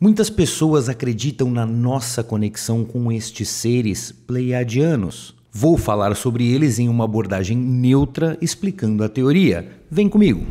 Muitas pessoas acreditam na nossa conexão com estes seres pleiadianos. Vou falar sobre eles em uma abordagem neutra, explicando a teoria. Vem comigo!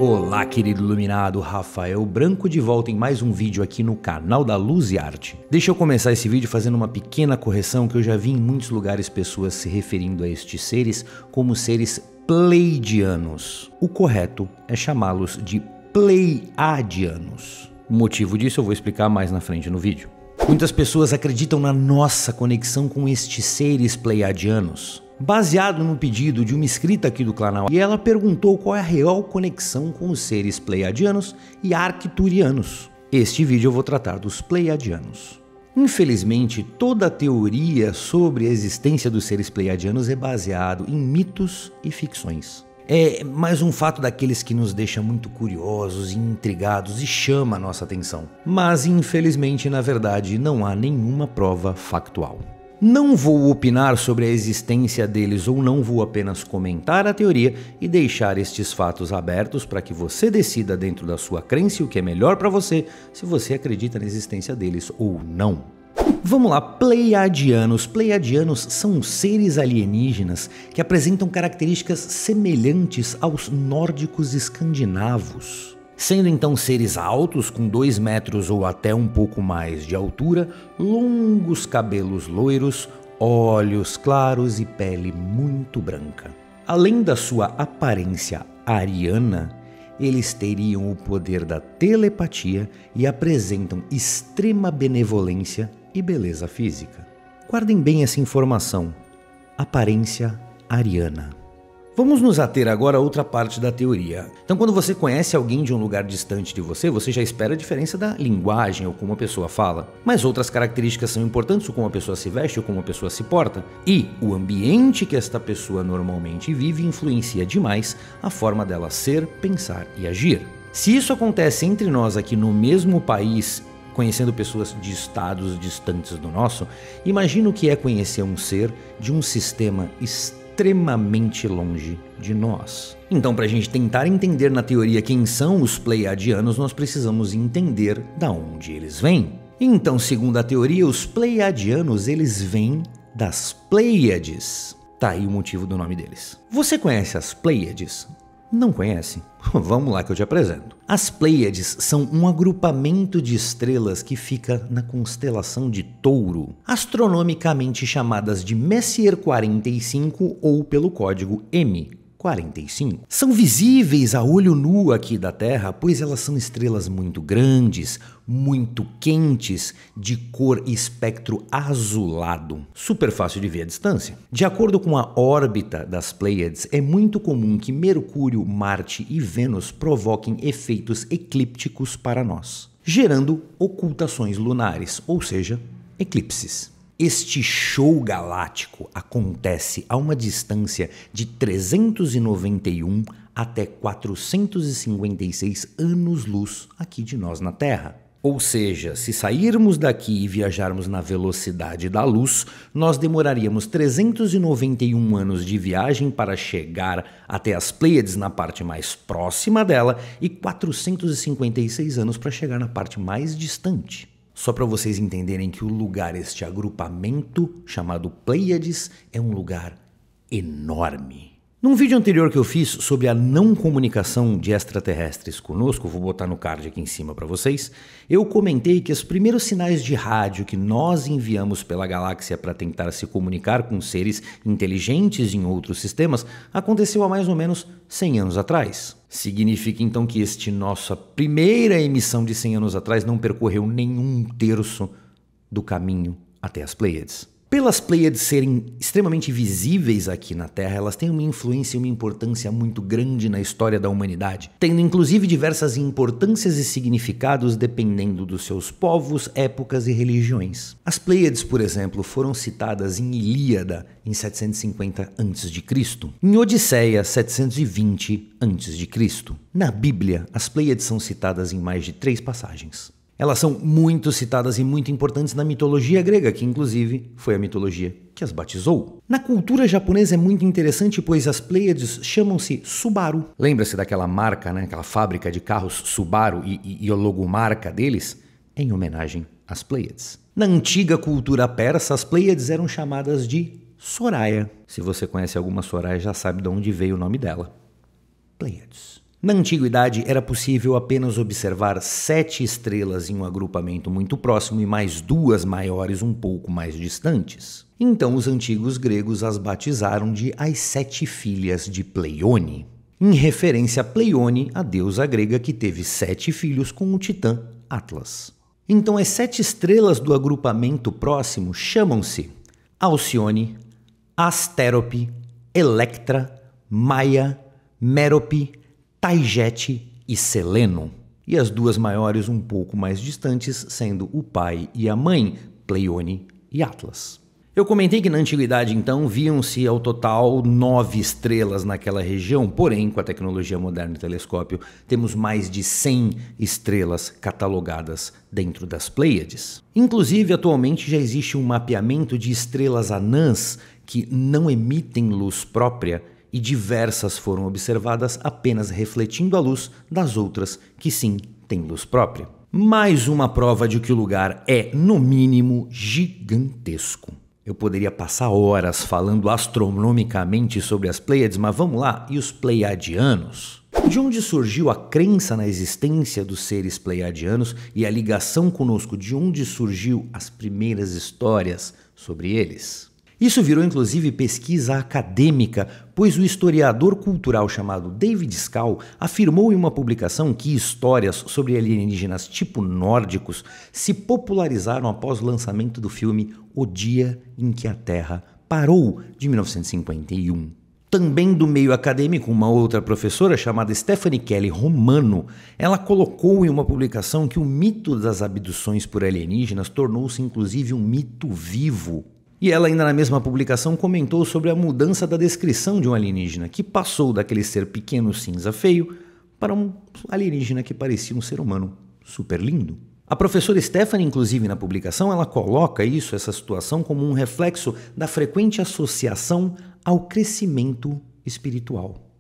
Olá, querido iluminado, Rafael Branco de volta em mais um vídeo aqui no canal da Luz e Arte. Deixa eu começar esse vídeo fazendo uma pequena correção que eu já vi em muitos lugares pessoas se referindo a estes seres como seres pleiadianos. O correto é chamá-los de pleiadianos. O motivo disso eu vou explicar mais na frente no vídeo. Muitas pessoas acreditam na nossa conexão com estes seres pleiadianos, baseado no pedido de uma inscrita aqui do canal, e ela perguntou qual é a real conexão com os seres pleiadianos e arcturianos. Este vídeo eu vou tratar dos pleiadianos. Infelizmente, toda a teoria sobre a existência dos seres pleiadianos é baseado em mitos e ficções. É mais um fato daqueles que nos deixa muito curiosos e intrigados e chama a nossa atenção. Mas, infelizmente, na verdade, não há nenhuma prova factual. Não vou opinar sobre a existência deles ou não, vou apenas comentar a teoria e deixar estes fatos abertos para que você decida dentro da sua crença o que é melhor para você, se você acredita na existência deles ou não. Vamos lá, pleiadianos. Pleiadianos são seres alienígenas que apresentam características semelhantes aos nórdicos escandinavos. Sendo então seres altos, com 2 metros ou até um pouco mais de altura, longos cabelos loiros, olhos claros e pele muito branca. Além da sua aparência ariana, eles teriam o poder da telepatia e apresentam extrema benevolência e beleza física. Guardem bem essa informação: aparência ariana. Vamos nos ater agora a outra parte da teoria. Então, quando você conhece alguém de um lugar distante de você, você já espera a diferença da linguagem ou como a pessoa fala. Mas outras características são importantes, como a pessoa se veste ou como a pessoa se porta. E o ambiente que esta pessoa normalmente vive influencia demais a forma dela ser, pensar e agir. Se isso acontece entre nós aqui no mesmo país, conhecendo pessoas de estados distantes do nosso, imagina o que é conhecer um ser de um sistema extremamente longe de nós. Então, para a gente tentar entender na teoria quem são os pleiadianos, nós precisamos entender da onde eles vêm. Então, segundo a teoria, os pleiadianos eles vêm das Pleiades. Tá aí o motivo do nome deles. Você conhece as Pleiades? Não conhece? Vamos lá que eu te apresento. As Pleiades são um agrupamento de estrelas que fica na constelação de Touro, astronomicamente chamadas de Messier 45 ou pelo código M45. São visíveis a olho nu aqui da Terra, pois elas são estrelas muito grandes, muito quentes, de cor e espectro azulado. Super fácil de ver à distância. De acordo com a órbita das Pleiades, é muito comum que Mercúrio, Marte e Vênus provoquem efeitos eclípticos para nós, gerando ocultações lunares, ou seja, eclipses. Este show galáctico acontece a uma distância de 391 até 456 anos-luz aqui de nós na Terra. Ou seja, se sairmos daqui e viajarmos na velocidade da luz, nós demoraríamos 391 anos de viagem para chegar até as Pleiades na parte mais próxima dela e 456 anos para chegar na parte mais distante. Só para vocês entenderem que o lugar, este agrupamento chamado Pleiades, é um lugar enorme. Num vídeo anterior que eu fiz sobre a não comunicação de extraterrestres conosco, vou botar no card aqui em cima para vocês, eu comentei que os primeiros sinais de rádio que nós enviamos pela galáxia para tentar se comunicar com seres inteligentes em outros sistemas aconteceu há mais ou menos 100 anos atrás. Significa então que nossa primeira emissão de 100 anos atrás não percorreu nenhum terço do caminho até as Pleiades. Pelas Pleiades serem extremamente visíveis aqui na Terra, elas têm uma influência e uma importância muito grande na história da humanidade, tendo inclusive diversas importâncias e significados dependendo dos seus povos, épocas e religiões. As Pleiades, por exemplo, foram citadas em Ilíada em 750 a.C., em Odisseia 720 a.C. Na Bíblia, as Pleiades são citadas em mais de 3 passagens. Elas são muito citadas e muito importantes na mitologia grega, que inclusive foi a mitologia que as batizou. Na cultura japonesa é muito interessante, pois as Pleiades chamam-se Subaru. Lembra-se daquela marca, né? Aquela fábrica de carros Subaru e a logomarca deles? Em homenagem às Pleiades. Na antiga cultura persa, as Pleiades eram chamadas de Soraya. Se você conhece alguma Soraya, já sabe de onde veio o nome dela. Pleiades. Na antiguidade, era possível apenas observar 7 estrelas em um agrupamento muito próximo e mais 2 maiores um pouco mais distantes. Então, os antigos gregos as batizaram de as 7 filhas de Pleione, em referência a Pleione, a deusa grega que teve 7 filhos com o titã Atlas. Então, as 7 estrelas do agrupamento próximo chamam-se Alcione, Astérope, Electra, Maia, Mérope, Taigete e Seleno, e as 2 maiores um pouco mais distantes sendo o pai e a mãe, Pleione e Atlas. Eu comentei que na antiguidade então viam-se ao total 9 estrelas naquela região, porém com a tecnologia moderna e telescópio temos mais de 100 estrelas catalogadas dentro das Pleiades. Inclusive atualmente já existe um mapeamento de estrelas anãs que não emitem luz própria e diversas foram observadas apenas refletindo a luz das outras que sim têm luz própria. Mais uma prova de que o lugar é, no mínimo, gigantesco. Eu poderia passar horas falando astronomicamente sobre as Pleiades, mas vamos lá, e os Pleiadianos? De onde surgiu a crença na existência dos seres pleiadianos e a ligação conosco? De onde surgiu as primeiras histórias sobre eles? Isso virou inclusive pesquisa acadêmica, pois o historiador cultural chamado David Skal afirmou em uma publicação que histórias sobre alienígenas tipo nórdicos se popularizaram após o lançamento do filme O Dia em que a Terra Parou, de 1951. Também do meio acadêmico, uma outra professora chamada Stephanie Kelly Romano, ela colocou em uma publicação que o mito das abduções por alienígenas tornou-se inclusive um mito vivo. E ela ainda na mesma publicação comentou sobre a mudança da descrição de um alienígena, que passou daquele ser pequeno cinza feio para um alienígena que parecia um ser humano super lindo. A professora Stephanie, inclusive na publicação, ela coloca essa situação como um reflexo da frequente associação ao crescimento espiritual.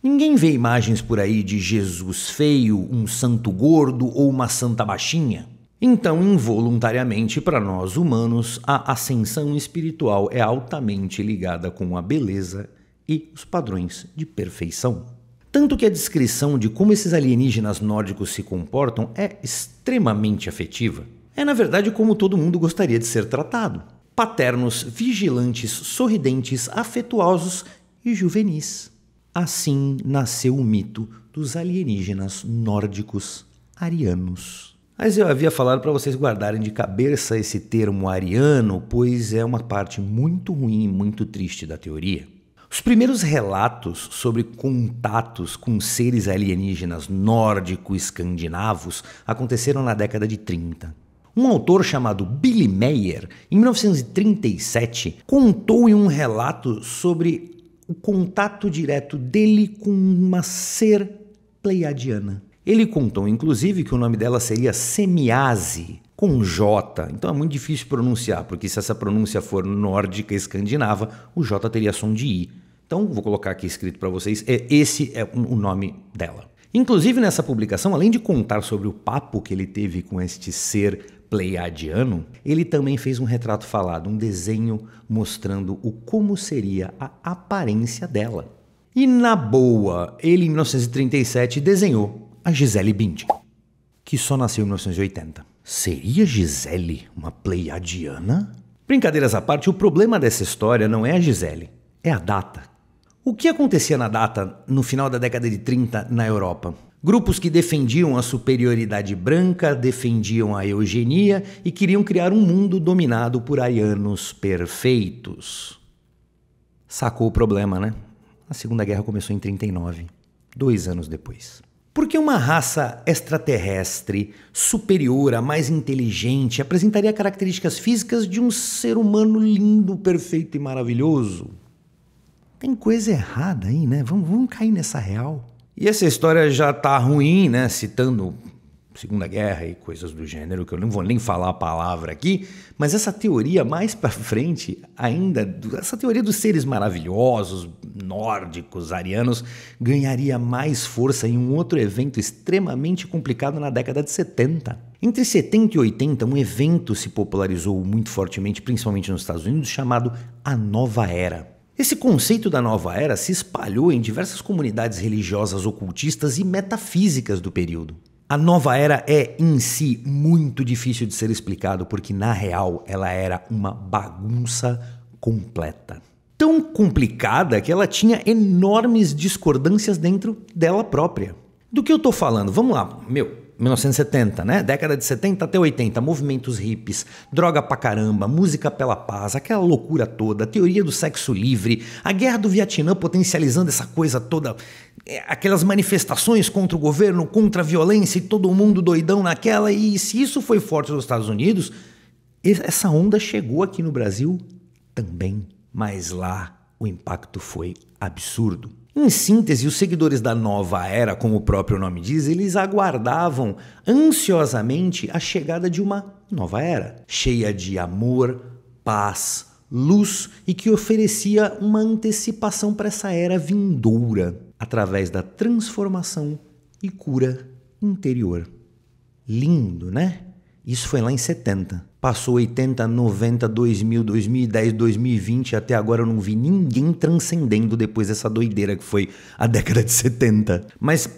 Ninguém vê imagens por aí de Jesus feio, um santo gordo ou uma santa baixinha. Então, involuntariamente, para nós humanos, a ascensão espiritual é altamente ligada com a beleza e os padrões de perfeição. Tanto que a descrição de como esses alienígenas nórdicos se comportam é extremamente afetiva. É, na verdade, como todo mundo gostaria de ser tratado. Paternos, vigilantes, sorridentes, afetuosos e juvenis. Assim nasceu o mito dos alienígenas nórdicos arianos. Mas eu havia falado para vocês guardarem de cabeça esse termo ariano, pois é uma parte muito ruim e muito triste da teoria. Os primeiros relatos sobre contatos com seres alienígenas nórdico-escandinavos aconteceram na década de 30. Um autor chamado Billy Meier, em 1937, contou em um relato sobre o contato direto dele com uma ser pleiadiana. Ele contou, inclusive, que o nome dela seria Semiase, com J. Então é muito difícil pronunciar, porque se essa pronúncia for nórdica escandinava, o J teria som de I. Então, vou colocar aqui escrito para vocês, esse é o nome dela. Inclusive, nessa publicação, além de contar sobre o papo que ele teve com este ser pleiadiano, ele também fez um retrato falado, um desenho mostrando como seria a aparência dela. E na boa, ele em 1937 desenhou a Gisele Bündchen, que só nasceu em 1980. Seria Gisele uma pleiadiana? Brincadeiras à parte, o problema dessa história não é a Gisele, é a data. O que acontecia na data no final da década de 30 na Europa? Grupos que defendiam a superioridade branca, defendiam a eugenia e queriam criar um mundo dominado por arianos perfeitos. Sacou o problema, né? A Segunda Guerra começou em 39, 2 anos depois. Porque uma raça extraterrestre, superior, a mais inteligente, apresentaria características físicas de um ser humano lindo, perfeito e maravilhoso? Tem coisa errada aí, né? Vamos cair nessa real. E essa história já tá ruim, né? Citando Segunda Guerra e coisas do gênero, que eu não vou nem falar a palavra aqui, mas essa teoria mais para frente, essa teoria dos seres maravilhosos, nórdicos, arianos, ganharia mais força em um outro evento extremamente complicado na década de 70. Entre 70 e 80, um evento se popularizou muito fortemente, principalmente nos Estados Unidos, chamado a Nova Era. Esse conceito da Nova Era se espalhou em diversas comunidades religiosas ocultistas e metafísicas do período. A Nova Era é, em si, muito difícil de ser explicado, porque, na real, ela era uma bagunça completa. Tão complicada que ela tinha enormes discordâncias dentro dela própria. Do que eu tô falando? Vamos lá, 1970, né? Década de 70 até 80, movimentos hippies, droga pra caramba, música pela paz, aquela loucura toda, teoria do sexo livre, a guerra do Vietnã potencializando essa coisa toda, aquelas manifestações contra o governo, contra a violência e todo mundo doidão naquela, e se isso foi forte nos Estados Unidos, essa onda chegou aqui no Brasil também, mas lá o impacto foi absurdo. Em síntese, os seguidores da Nova Era, como o próprio nome diz, eles aguardavam ansiosamente a chegada de uma nova era, cheia de amor, paz, luz e que oferecia uma antecipação para essa era vindoura, através da transformação e cura interior. Lindo, né? Isso foi lá em 70. Passou 80, 90, 2000, 2010, 2020, até agora eu não vi ninguém transcendendo depois dessa doideira que foi a década de 70. Mas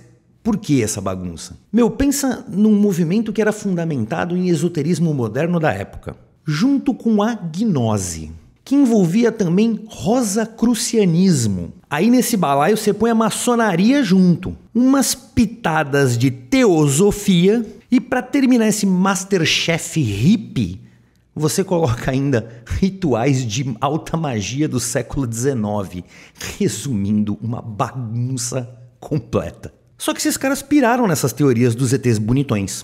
por que essa bagunça? Pensa num movimento que era fundamentado em esoterismo moderno da época, junto com a gnose, que envolvia também rosacrucianismo. Aí nesse balaio você põe a maçonaria junto, umas pitadas de teosofia e para terminar esse Masterchef hippie, você coloca ainda rituais de alta magia do século XIX, resumindo uma bagunça completa. Só que esses caras piraram nessas teorias dos ETs bonitões.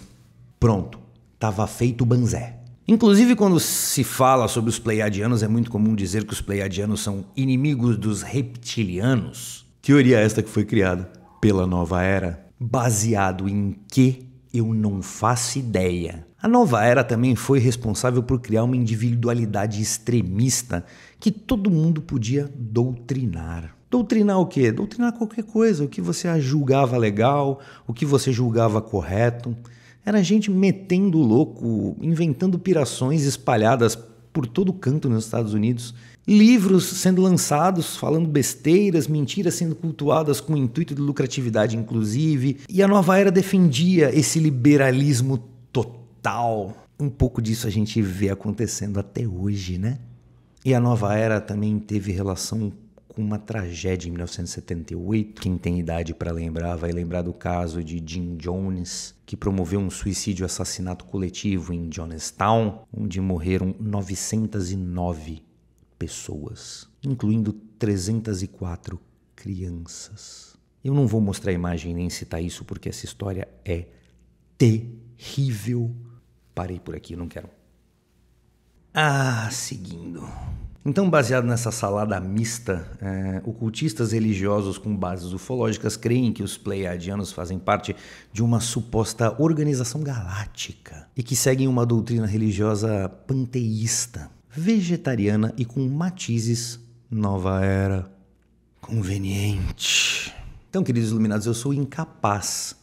Pronto, tava feito o banzé. Inclusive, quando se fala sobre os pleiadianos, é muito comum dizer que os pleiadianos são inimigos dos reptilianos. Teoria esta que foi criada pela Nova Era, baseado em que eu não faço ideia. A Nova Era também foi responsável por criar uma individualidade extremista que todo mundo podia doutrinar. Doutrinar o quê? Doutrinar qualquer coisa, o que você julgava legal, o que você julgava correto. Era gente metendo louco, inventando pirações espalhadas por todo canto nos Estados Unidos. Livros sendo lançados, falando besteiras, mentiras sendo cultuadas com o intuito de lucratividade inclusive. E a Nova Era defendia esse liberalismo total. Um pouco disso a gente vê acontecendo até hoje, né? E a Nova Era também teve relação com uma tragédia em 1978. Quem tem idade para lembrar vai lembrar do caso de Jim Jones, que promoveu um suicídio-assassinato coletivo em Jonestown, onde morreram 909 pessoas, incluindo 304 crianças. Eu não vou mostrar a imagem nem citar isso porque essa história é terrível. Parei por aqui, não quero. Seguindo. Então, baseado nessa salada mista, ocultistas religiosos com bases ufológicas creem que os pleiadianos fazem parte de uma suposta organização galáctica e que seguem uma doutrina religiosa panteísta, vegetariana e com matizes Nova Era. Conveniente. Então, queridos iluminados, eu sou incapaz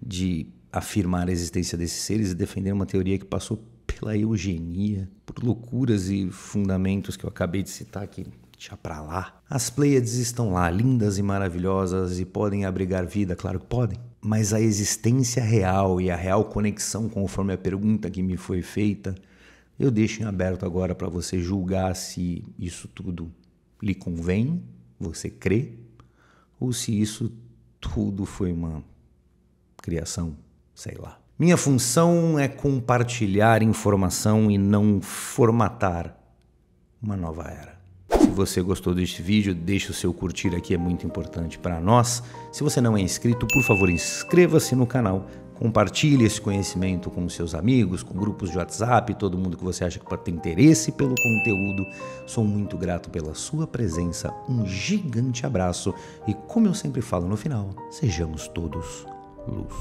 de afirmar a existência desses seres e defender uma teoria que passou pela eugenia, por loucuras e fundamentos que eu acabei de citar aqui, deixa pra lá. As Pleiades estão lá, lindas e maravilhosas e podem abrigar vida, claro que podem. Mas a existência real e a real conexão, conforme a pergunta que me foi feita, eu deixo em aberto agora para você julgar se isso tudo lhe convém, você crê, ou se isso tudo foi uma criação, sei lá. Minha função é compartilhar informação e não formatar uma nova era. Se você gostou deste vídeo, deixe o seu curtir aqui, é muito importante para nós. Se você não é inscrito, por favor, inscreva-se no canal. Compartilhe esse conhecimento com seus amigos, com grupos de WhatsApp, todo mundo que você acha que pode ter interesse pelo conteúdo. Sou muito grato pela sua presença, um gigante abraço e, como eu sempre falo no final, sejamos todos luz.